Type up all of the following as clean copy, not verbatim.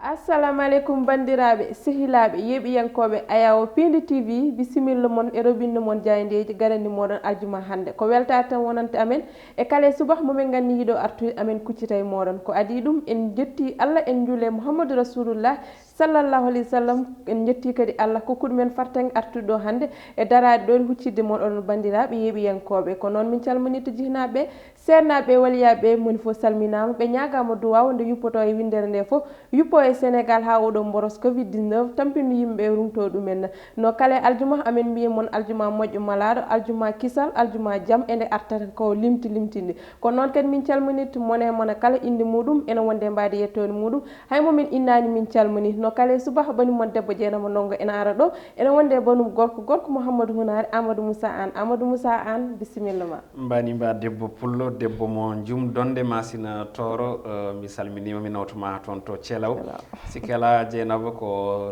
assalamu aleykum bandiraɓe sehilaɓe yeeɓiyankoɓe ayawo pindi tv bisimilla moon e robinde moon jayndeji garandi moɗon aljuma hande ko weltare tan wonante amen e kala subah momin gandi yiiɗo artude amen kuccita e moɗon ko adi ɗum en jetti allah en juule mouhamadou rasulullah sallallahu alayhi wa sallam en jetti kadi allah kokkuɗo men fartangue artude ɗo hande e darade ɗo huccidde moɗon bandiraɓe yeeɓiyankoɓe ko noon min calmini to jihnaɓe sernaɓe waliyaɓe moni foof salminama ɓe ñagama duwaw nde yuppoto e windere nde foof yuppo e sénégal ha oɗo boros covid 19 tampinde yimɓe rumto ɗumen no kala aljuma amen mbiye moon aljuma moƴƴo malaɗo aljuma kisal aljuma jaam ende artata ko limtinde ko noon kadi min calminit mone mona kala inde muɗum ene wonde mbadi yettode muɗum hay momin innani min calmini no kala subaha bani mon debbo jeenama ndongo ene ara ɗo ene wonde banum gorko mouhamadou hunare amadou moussa an bisimilla ma mbani mba debbo pullo debbo mo jum donde masina toro mi salminima mi nawtuma toon to ceelaw sikki ala jeynaba ko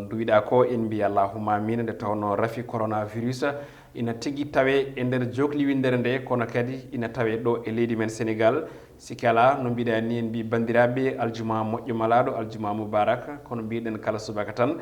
duwiɗa ko en mbi allahumma amina nde tawno rafi coronavirus ina tigui tawe e nder jokliwindere nde kono kadi ina tawe ɗo e leydi men sénégal sikki ala no mbiɗa ni en mbi bandiraɓe aljuma moƴƴo malaɗo aljuma moubaraka kono mbiɗen kala subaka tan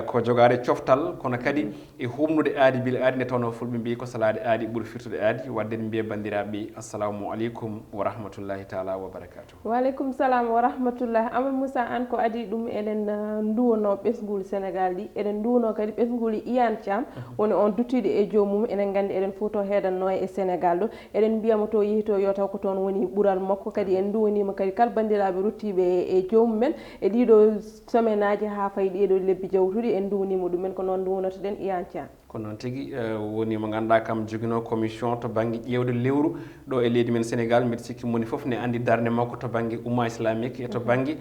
ko jogade coftal kono kadi e humnude aadi bile aadi nde tawno fulɓe mbi ko salade aadi ɓuuri firtude aadi wadde en mbiya bandiraɓe assalamu aleykum wa rahmatullahi taala wa barakatuh. waaleykum salam wa rahmatullahi amadou moussa an ko adi ɗum eɗen duwono ɓesguli sénégal ɗi eɗen duwono kadi ɓesguli Iyane Thiam woni on duttiɗo e joomum enen gandi eɗen fof to heedanno e sénégal ɗo eɗen mbiyama to yeehi to yo taw ko toon woni ɓuural makko kadi en duwonima kadi kala bandiraɓe ruttiɓe e joomum men e ɗiɗo semaine aji ha fayi ɗeɗo lebbi jawtuɗi en duwonima ɗumen ko noon duwonoto ɗen Iyane Thiam ko noon tigui woni mo ganduɗa kam joguino commission to banggue ƴewde lewru ɗo e leydi men sénégal mbiɗa sikki moni foof ne andi darde makko to banggue umma islamique e to banggue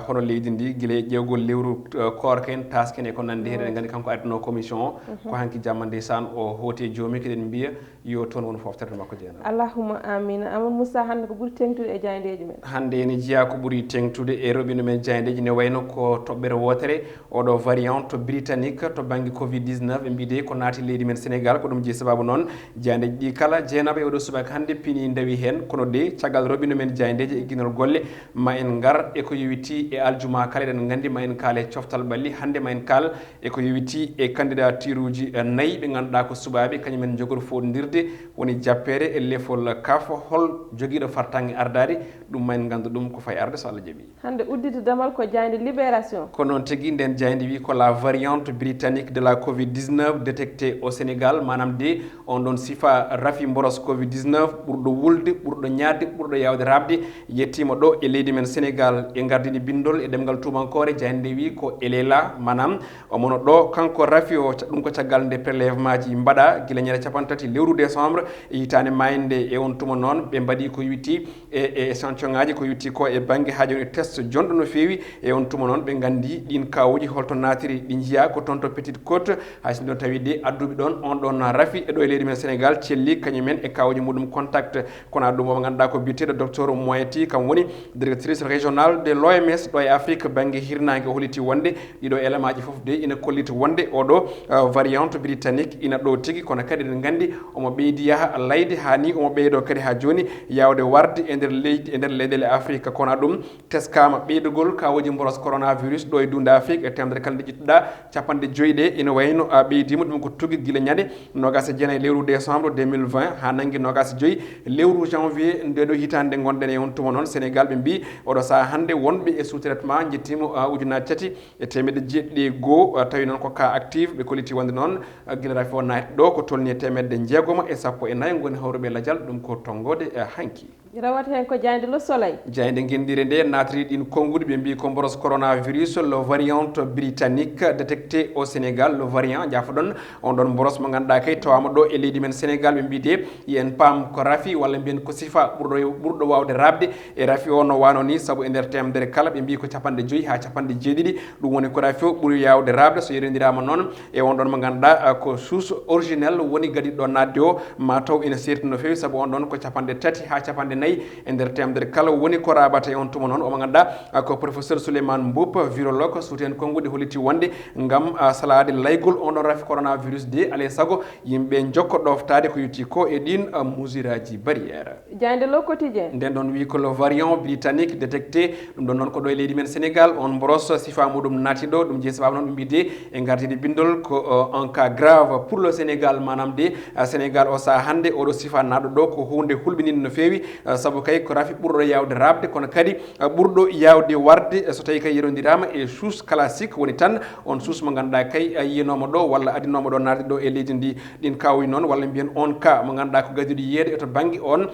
hono leydi ndi guila e ƴewgol lewru korken tasken e ko nandi hen eɗen gandi kanko addano commission o ko hanki jamma ndeysan o hooti e joomi keɗen mbiya yo toon woni foftere makko jeena allahumma amina amadou moussa hande ko ɓuuri tengtude e jayndeji men hande ene jiiya ko ɓuuri tengtude e roɓino men jayndeji ne wayno ko toɓɓere wotere oɗo variant to britannique to banggue covid 19 ɓe mbide ko naati leydi men sénégal ko ɗum jeeyi sababu noon jayndeji ɗi kala jeenaɓe oɗo subaka hande pini dawi hen kono de caggal roɓino men jayndeji e guinol golle ma en gar eko yowiti e aljuma kala eɗen gandi ma en kaale coftal ɓalli hande ma en kaal eko yowiti e candidature uji 4 ɓe ganduɗa ko suɓaɓe kañumen jogoto foɗodirde woni jappere e lefol kaf hol joguiɗo fartangue ardade ɗum ma en gandu ɗum ko fay arde so Allah jaaɓi hande uddide damal ko jayde libération ko noon tigui nden jayde wi ko la variante britannique de la covid 19 détecté au sénégal manam de on ɗon sifa rafi boros covid 19 ɓurɗo wulde ɓurɗo ñadde ɓurɗo yawde rabde yettima ɗo e leydi men sénégal e gardini bindol e ɗemgal tubankore jayde wi ko elela manam omono ɗo kanko rafi o ɗum ko caggal nde prélèvement ji mbaɗa guila ñande 30 lewru décembre e hitande mayde e on tuma noon ɓe mbaɗi ko witti e échantillon ngaji ko witti ko e banggue ha joni test jonɗo no fewi e on tuma noon ɓe gandi ɗin kawuji holto natiri ɗi jiiya ko toon to petite côte hayso ɗon tawi de adduɓe ɗon on ɗon rafi e ɗo e leydi men sénégal celli kañumen e kawuji muɗum contact kono ɗum o ganduɗa ko biteɗo docteur Moyeti kam woni directrice régionale de l'OMS ɗo e afrique banggue hirnangue o holliti wonde ɗiɗo élément ji foof de ina kollita wonde oɗo variante britannique ina ɗo tigui kono kadi eɗen gandi omo ɓeydi yaaha layde ha ni omo ɓeydo kadi ha joni yawde warde e nder leydi e nder leyɗele afrique kono ɗum teskama ɓeydugol kawuji boros coronavirus ɗo e dunde afrique e temdere kala nde ƴettuɗa 50 ɗe ina wayno ɓeydima ɗum ko tugui guila ñande nogas e jeenayyi lewru décembre 2020 ha nangui nogas e 5 lewru janvier ndeɗo hitande nde gonɗen e on tuma noon sénégal ɓe mbi oɗo saaha hande wonɓe e sous traitement jettima ujunaje 3 e temedde 9 tawi noon ko cas active ɓe kolliti wonde noon guila rafi o naati ɗo ko tolni e temedde 6 goni hawruɓe ladial ɗum ko tonggode hanki rawat hen ko jayde le soleil jayde guendire nde natri ɗin konguɗi ɓe mbi ko boros coronavirus le variante britannique détecté au sénégal le variant jafoɗon on ɗon boros mo ganduɗa kay tawama ɗo e leydi men sénégal ɓe mbite yen paam ko rafi walla mbiyen ko sifa ɓurɗo wawde rabde e rafi o no wano ni saabu e nder temdere kala ɓe mbi ko 50 ha 70 ɗum woni ko rafi o ɓuuri yawde rabde so yerendirama noon e on ɗon mo ganduɗa ko source originel woni gadi ɗo nadde o ma taw ina serti no fewi saabu on ɗon ko 3 ha 4 4 e nder temdere kala woni ko rabata e on tuma noon omo ganduɗa ko professeur Souleymane Mboup virologue suuten kongude holliti wonde ngam salade laygol on ɗon rafi coronavirus de alay saago yimɓe jokko ɗoftade ko yetti ko e ɗin mesure aji barriére jande le quotidien nden ɗon wi ko le variant britannique détecté ɗum ɗon noon ko ɗo e leydi men Sénégal on boros sifa muɗum naati ɗo ɗum jeeyi sababu noon ɓe mbide e gardide bindol ko un cas grave pour le Sénégal manam de Sénégal o sa hande oɗo sifa naɗo ɗo ko hunde hulɓininde no fewi saabu kay ko rafi ɓurɗo yawde rabde kono kadi ɓurɗo yawde warde so tawi kay yerodirama e source classique woni tan on source mo ganduɗa kay yiyanomo ɗo walla adinomo ɗo narde ɗo e leydi ndi ɗin kawri noon walla mbiyen on cas mo ganduɗa ko gadiɗo yiyeede e to banggue on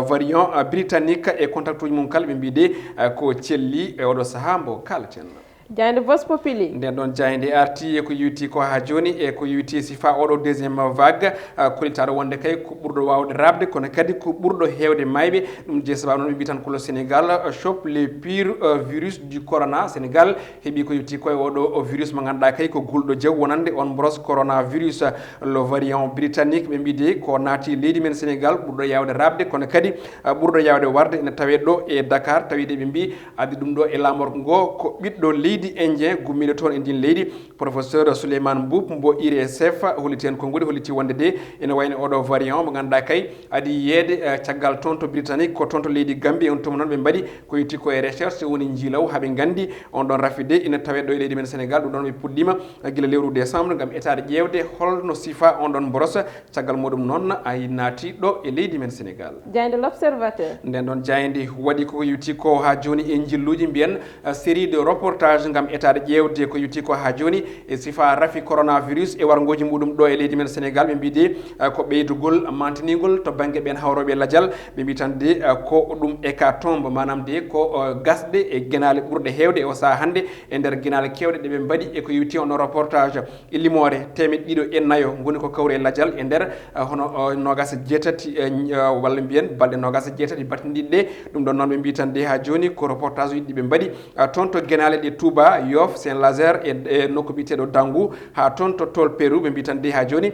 variant britannique e contact uji mum kala ɓe mbide ko celli e oɗo saaha mbo kalaten jande Vox Populi nden ɗon jayde arti e ko yiwti ko ha joni e ko yiwti sifa oɗo deuxiéme vague kolitaɗo wonde kay ko ɓurɗo wawde rabde kono kadi ko ɓurɗo hewde mayɓe ɗum jeeyi sababu noon ɓe mbi tan ko le Sénégal chope les pires virus du corona Sénégal heeɓi ko yiwti koye oɗo virus mo ganduɗa kay ko gulɗo jaw wonande on brosse coronavirus le variant britannique ɓe mbide ko naati leydi men Sénégal ɓurɗo yawde rabde kono kadi ɓurɗo yawde warde ene tawe ɗo e Dakar tawide ɓe mbi addi ɗum ɗo e lamorgo ngo ko ɓiɗɗo leydi indien gummiɗo toon e ndin leydi professeur Souleymane Mboup mbo IRSF holliti hen konngudi holliti wonde de ene wayno oɗo variant mo ganduɗa kay adi yeede caggal toon to britannique ko toon to leydi Gambie on tuma noon ɓe mbaɗi ko yetti ko e recherche woni jiilaw haaɓe gandi on ɗon rafide ina tawe ɗo e leydi men Sénégal ɗum ɗon ɓe puɗɗima guila lewru décembre gam etade ƴewde holno sifa on ɗon brosse caggal muɗum noon ay naati ɗo e leydi men Sénégal jayde l'observateur nden ɗon jayde waɗi ko yetti ko ha joni e jilluji mbiyen série de reportage gam etade ƴewde ko yetti ko ha joni e sifa rafi coronavirus e wargoji muɗum ɗo e leydi men Sénégal ɓe mbide ko ɓeydugol mantinigol to banggue ɓen hawroɓe ladial ɓe mbi tan de ko ɗum hécatombe manam de ko gasɗe e guenale ɓurɗe hewde o saaha hande e nder guenale kewɗe ɗeɓe mbaɗi e ko yetti on reportage e limore temeɗɗe ɗiɗo e naayo goni ko kawre ladial e nder hono nogas jeetati walla mbiyen balɗe nogas jeetati battidiɗe ɗe ɗum ɗon noon ɓe mbi tan de ha joni ko reportage uji ɗiɓe mbaɗi toon to guenale ɗe Touba Yoff Saint-Lazare e nokku biteɗo Dangou ha toon to tol Pérou ɓe mbi tan de ha joni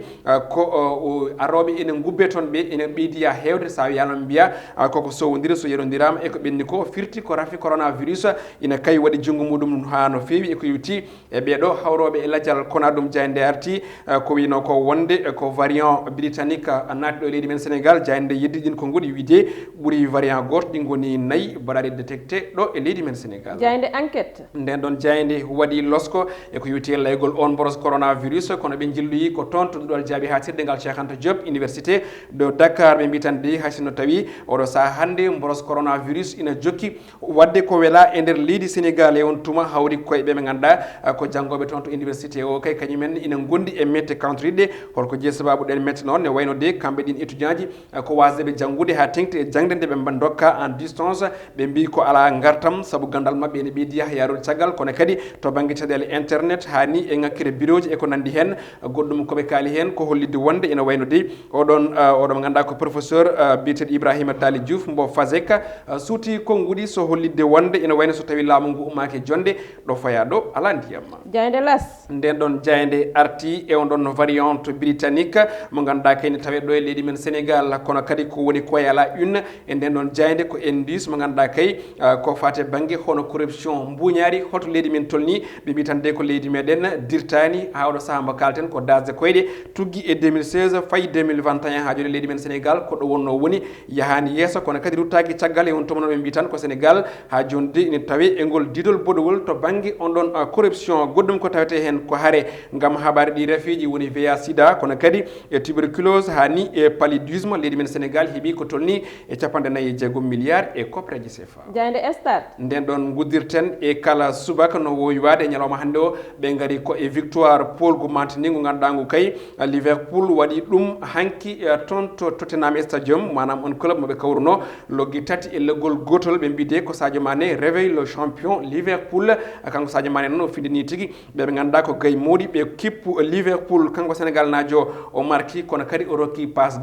ko aroɓe ene gubbe toon ɓe ene ɓeydiya hewde sa wiyano mbiya koko sowodira so yerodirama e ko ɓenni ko firti ko rafi coronavirus ina kay waɗi junggo muɗum ha no fewi e ko yewti e ɓeɗo hawroɓe e ladial kona ɗum jayde arti ko wino ko wonde ko variant britannique naati ɗo e leydi men Sénégal jayde yeddiɗin ko goɗi wiide ɓuuri variant goto ɗi goni nayyi mbaɗaɗe détecté ɗo e leydi men Sénégal jayde enquête nden ɗon jayde waɗi losko e ko yewti laygol on boros coronavirus kono ɓe jilloyi ko toon to ɗuɗol jaabi ha tirdengal Cheikh Anta Diop université de Dakar ɓe mbi tan de haysino tawi oɗo saaha hande boros coronavirus ina jokki wadde ko weela e nder leydi Sénégal e on tuma hawri koye ɓe ɓe ganduɗa ko janggoɓe toon to université o kay kañumen ina gondi e mette kantoriɗe holko jeeyi sababu ɗen mette noon ne wayno de kamɓe ɗin étudiant ji ko wasdeɓe janggude ha tengti e jangde nde ɓe dokka en distance ɓe mbi ko ala gartam saabu gandal mabɓe ene ɓeydiya yarude caggal kono kadi to banggue caɗele internet hani e ngakkere bureau ji e ko nandi hen goɗɗum koɓe kaali hen ko hollidde wonde ene wayno de oɗon mo ganduɗa ko professeur biyeteɗo Ibrahima Tali Diouf mbo FASEC suuti konngudi so hollidde wonde ene wayno so tawi laamu ngu ummaki jonde ɗo faya ɗo ala ndiyam jayde las nden ɗon jayde arti e on ɗon variante britannique mo ganduɗa kayne tawe ɗo e leydi men Sénégal kono kadi ko woni koye ala une e nden ɗon jayde ko indice mo ganduɗa kay ko fate banggue hono corruption mbuñaari hoto leydi men tolni ɓe mbi tan de ko leydi meɗen dirtani ha oɗo saaha mo kalten ko dasde koyɗe tuggi e 2016 fayi 2021 ha joni leydi men Sénégal ko ɗo wonno woni yahani yesso kono kadi ruttaki caggal e on tuma noon ɓe mbi tan ko Sénégal ha joni de ine tawe e ngol didol boɗowol to banggue on ɗon corruption goɗɗum ko tawete hen ko haare gam haɓare ɗi rafiji woni VIH sida kono kadi e tuberculose hani e paludisme leydi men Sénégal heeɓi ko tolni e 46 milliards e copreji CFA jayde stade nden ɗon guddirten e kala subaka no wowi wade e ñalawma hande o ɓe gari ko e victoire polgu mantini ngu ganduɗa ngu kay Liverpool waɗi ɗum hanki toon to Tottenham Stadium manam on club moɓe kawruno loggi tati e leggol gotol ɓe mbide ko Sadio Mané réveille le champion Liverpool kanko Sadio Mané noon o findini tigui ɓeɓe ganduɗa ko gayi moɗi ɓe kippu Liverpool kanko Sénégal najo o marqué kono kadi o rokki passe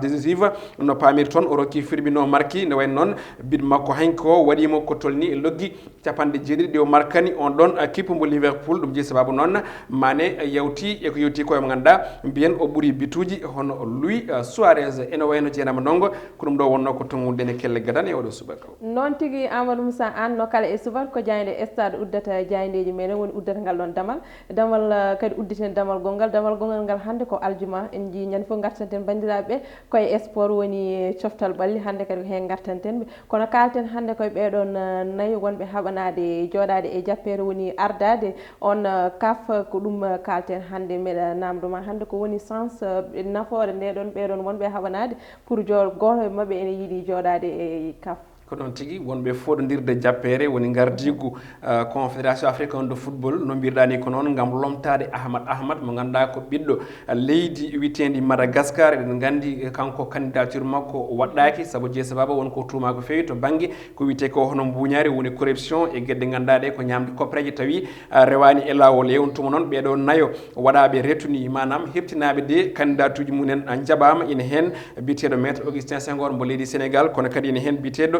décisive no pamir toon o rokki Firmino marqué nde wayno noon bid makko hanki o waɗimo ko tolni e loggi 90 ɗi o marque makkani on ɗon kippu mbo Liverpool ɗum jeyi sababu noon Mané yawti eko yewti koye mo ganduɗa mbiyen o ɓuuri bituji hono Luis Suarez ene wayno jeenama ndongo ko ɗum ɗo wonno ko tongude ne kelle gadan e oɗo subaka noon tigui Amadou Moussa Anne no kala e subaka ko jayde stade uddata jayndeji meɗen woni uddata ngal ɗon damal kadi udditen damal gongal ngal hande ko aljuma en jii ñande fof gartanten bandiraɓeɓe koye sport woni coftal ɓalli hande kadi ko hen gartanten ɓe kono kalten hande koye ɓeɗon nayyi wonɓe haɓanade joɗade e jappere woni ardade on kaf ko ɗum kalten hande meɗa namdoma hande ko woni sens nafoore ndeɗon ɓeɗon wonɓe haɓanade pour goto e mabɓe ene yiiɗi joɗade e kaf ko noon tigi wonɓe foɗodirde jappere woni gardigu confédération africaine de football no mbirɗani ko noon gam lomtade ahmad mo ganduɗa ko ɓiɗɗo leydi witendi Madagascar eɗen gandi kanko candidature makko waɗɗaki saabu jeeyi sababa wonko tuma ko fewi to banggue ko wiyete ko hono mbuñari woni corruption e gueɗe ganduɗa ɗe ko ñamde koppareje tawi rewani e lawol yewnutuma noon ɓeɗo nayo waɗaɓe retuni manam heptinaɓe de candidature uji mumen jaɓama ina hen biteɗo maître Augustin Senghor mbo leydi Sénégal kono kadi ina hen biteɗo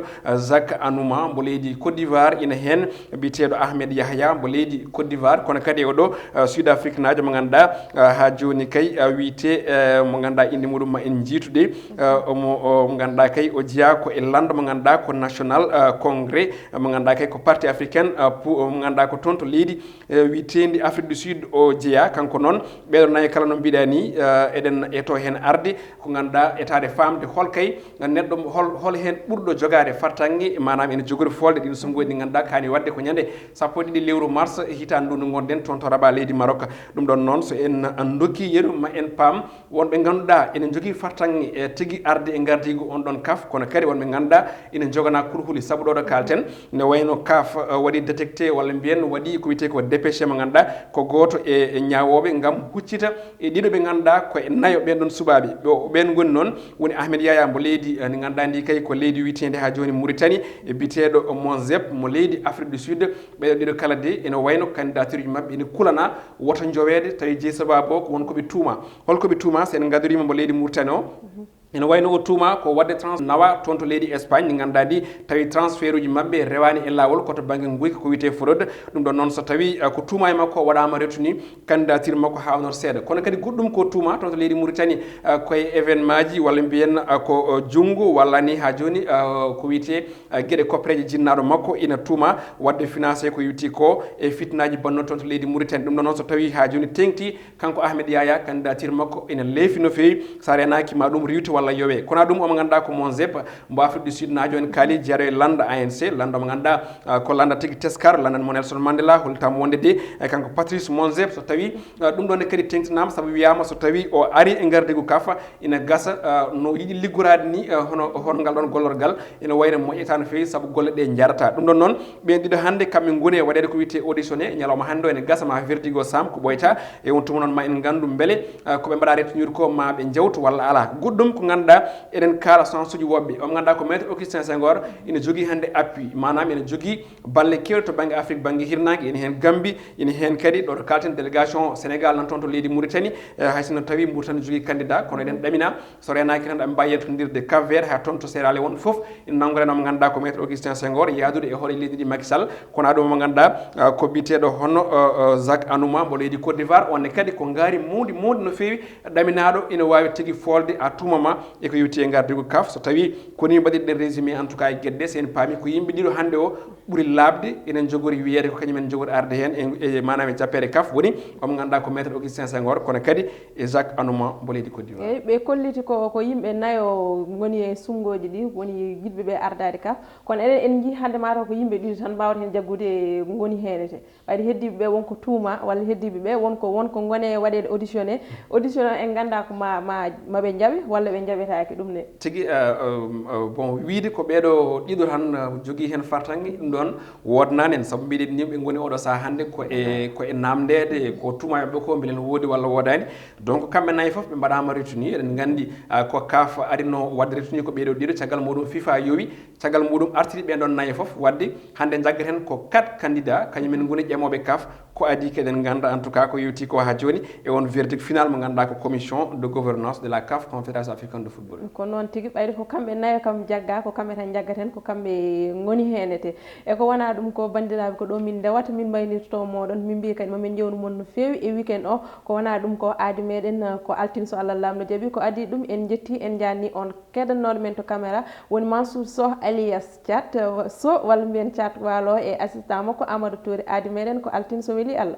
Jacques Anouma mbo leydi Côte d'Ivoire ina hen biteɗo Ahmed Yahya mbo leydi Côte d'Ivoire kono kadi oɗo Sud Afrique najo mo ganduɗa ha joni kay wiite mo ganduɗa inde muɗum ma en jiitude mo ganduɗa kay o jeeya ko e lande mo ganduɗa ko national congrès mo ganduɗa kay ko parti africaine mo ganduɗa ko toon to leydi wiitendi Afrique du Sud o jeeya kanko noon ɓeɗo nayi kala no mbiɗa ni eɗen eto hen arde ko ganduɗa etade famde hol kay neɗɗo hol hen ɓurɗo jogade fartangue manam ene jogori folde ɗin songoji ɗi ganduɗa kani wadde ko ñande 1 lewru mars hitande ndu gonɗen toon to Rabat leydi Maroc ɗum ɗon noon so en dokki yeru ma en paam wonɓe ganduɗa ene jogui fartangue e tigui arde e gardigu on ɗon kaf kono kadi wonɓe ganduɗa ene jogana kurhuli saabu ɗo ɗo kalten ne wayno kaf waɗi détecté walla mbiyen waɗi ko wiyete ko dépêché mo ganduɗa ko goto e ñawoɓe gam huccita e ɗiɗo ɓe ganduɗa ko e nayo ɓen ɗon subaɓe ɓen goni noon woni Ahmed Yaya mbo leydi ndi ganduɗa ndi kay ko leydi witende ha joni Mauritanie e biteɗo Monzep mo leydi Afrique du Sud ɓeɗo ɗiɗo kala de ene wayno candidature ji mabɓe ene kulana woto jowede tawi jeeyi sababu ko wonkoɓe tuuma holkoɓe tuuma so en gadorima mo leydi Mauritanie o ene wayno o tuuma ko wadde nawa toon to leydi Espagne ɗi ganduɗa ɗi tawi transfert uji mabɓe rewani e lawol koto banggue guyka ko wiyete fraude ɗum ɗon noon so tawi ko tuuma e makko waɗama retuni candidature makko hawnor seeɗa kono kadi goɗɗum ko tuuma toon to leydi Mauritanie koye événement ji walla mbiyen ko junggo walla ni ha joni ko wiyete gueɗe koppareje jinnaɗo makko ina tuuma wadde financé ko witti ko e fitnaji bonno toon to leydi Mauritanie ɗum ɗon noon so tawi ha joni tengti kanko Ahmed Yaya candidature makko ina leefi no fewi sa renaki ma ɗum riwti walla yowe kono ɗum omo ganduɗa ko Monzep mbo Afrique du Sud na joni kaali jeero e landa ANC landa mo ganduɗa ko landa tigui teskar landa mo Nelson Mandela holtamo wonde de e kanko Patrice Monzep so tawi ɗum ɗon kadi tengtinama saabu wiyama so tawi o ari e gardigu kafa ina gasa no yiiɗi liggorade ni hono ngal ɗon gollorgal ina wayno moƴƴata no fewi saabu golle ɗe jarata ɗum ɗon noon ɓen ɗiɗo hande kamɓe goni e waɗede ko wiyete auditionné ñalawma hande o ene gasa ma verdigo sam ko ɓoyta e on tuma noon ma en gandu beele koɓe mbaɗa retenir ko ma ɓe jewtu walla ala goɗɗum ko ganduɗa eɗen kaala chance uji woɓɓe omo ganduɗa ko maître Augustin Senghor ina jogui hande appui manam ene jogui balle kewɗe to banggue Afrique banggue hirnangue ene hen Gambie ene hen kadi ɗo kalten délégation Sénégal nan toon to leydi Mauritanie haysono tawi Mauritanie jogui candidat kono eɗen ɗamina so renaki tan ɗaɓe mbawi yaltodirde Cap Vert ha toon to Sierra Leone wonɓe foof ina nanggoreno mo ganduɗa ko maître Augustin Senghor yadude e hoore leydi ɗi Macky Sall kono aɗum mo ganduɗa ko biteɗo hono Jacques Anouma mbo leydi Côte d'Ivoire onne kadi ko gaari mawdi no fewi ɗaminaɗo ina wawi tigui folde à tout moment eko yewti e gardigu kaf so tawi koni mbaɗirɗen résumé en tout cas e gueɗɗe sen paami ko yimɓe ɗiɗo hande o ɓuuri labde enen jogori wiyede ko kañumen jogori arde hen e manam e jappere kaf woni omo ganduɗa ko maître Augustin Senghor kono kadi e Jacques Anouma mbo leydi Côte d'Ivoire eyyi ɓe kolliti ko yimɓe nayo goni e sungoji ɗi woni yidɓe ɓe ardade kaf kono eɗen en jii hande mataw ko yimɓe ɗiɗo tan mbawata hen jaggude goni henete wadde heddiɓe ɓe wonko tuuma walla heddiɓe ɓe wonko gone waɗede auditionné en ganda ko maɓe jaaɓe walla ɓe jaɓetaki ɗum ne tigui bon wiide ko ɓeɗo ɗiɗo tan jogui hen fartangue ɗum ɗon wodnani en saabu mbiɗen ni ɓe goni oɗo saaha hande ko e namdede ko tuuma mabɓe ko beelen woodi walla wodani donc kamɓe nayyi foof ɓe mbaɗama retuni eɗen gandi ko kaf arino wadde retuni ko ɓeɗo ɗiɗo caggal muɗum FIFA yowi caggal muɗum artiri ɓen ɗon nayyi foof wadde hande jaggaten ko 4 candidat kañumen goni ƴemoɓe kaf ko adi keɗen ganda en tout cas ko yewti ko ha joni e on verdict final mo ganduɗa ko commission de gouvernance de la CAF confédération africaine de football. ko noon tigui ɓayde ko kamɓe nayo kam jagga ko kamɓe tan jaggaten ko kamɓe goni henete e ko wona ɗum ko bandiraɓe ko ɗo min ndewata min mbaynirto moɗon min mbi kadi momin jewnu mon no fewi e weekend o ko wona ɗum ko aadi meɗen ko altine so Allah lamɗo jaaɓi ko adi ɗum en jetti en janni on keɗannoɗo men to caméra woni Mansour Sow alias Thiat Sow walla mbiyen Thiat Walo e assistant makko Amadou Touré aadi meɗen ko altine so weeli Allah.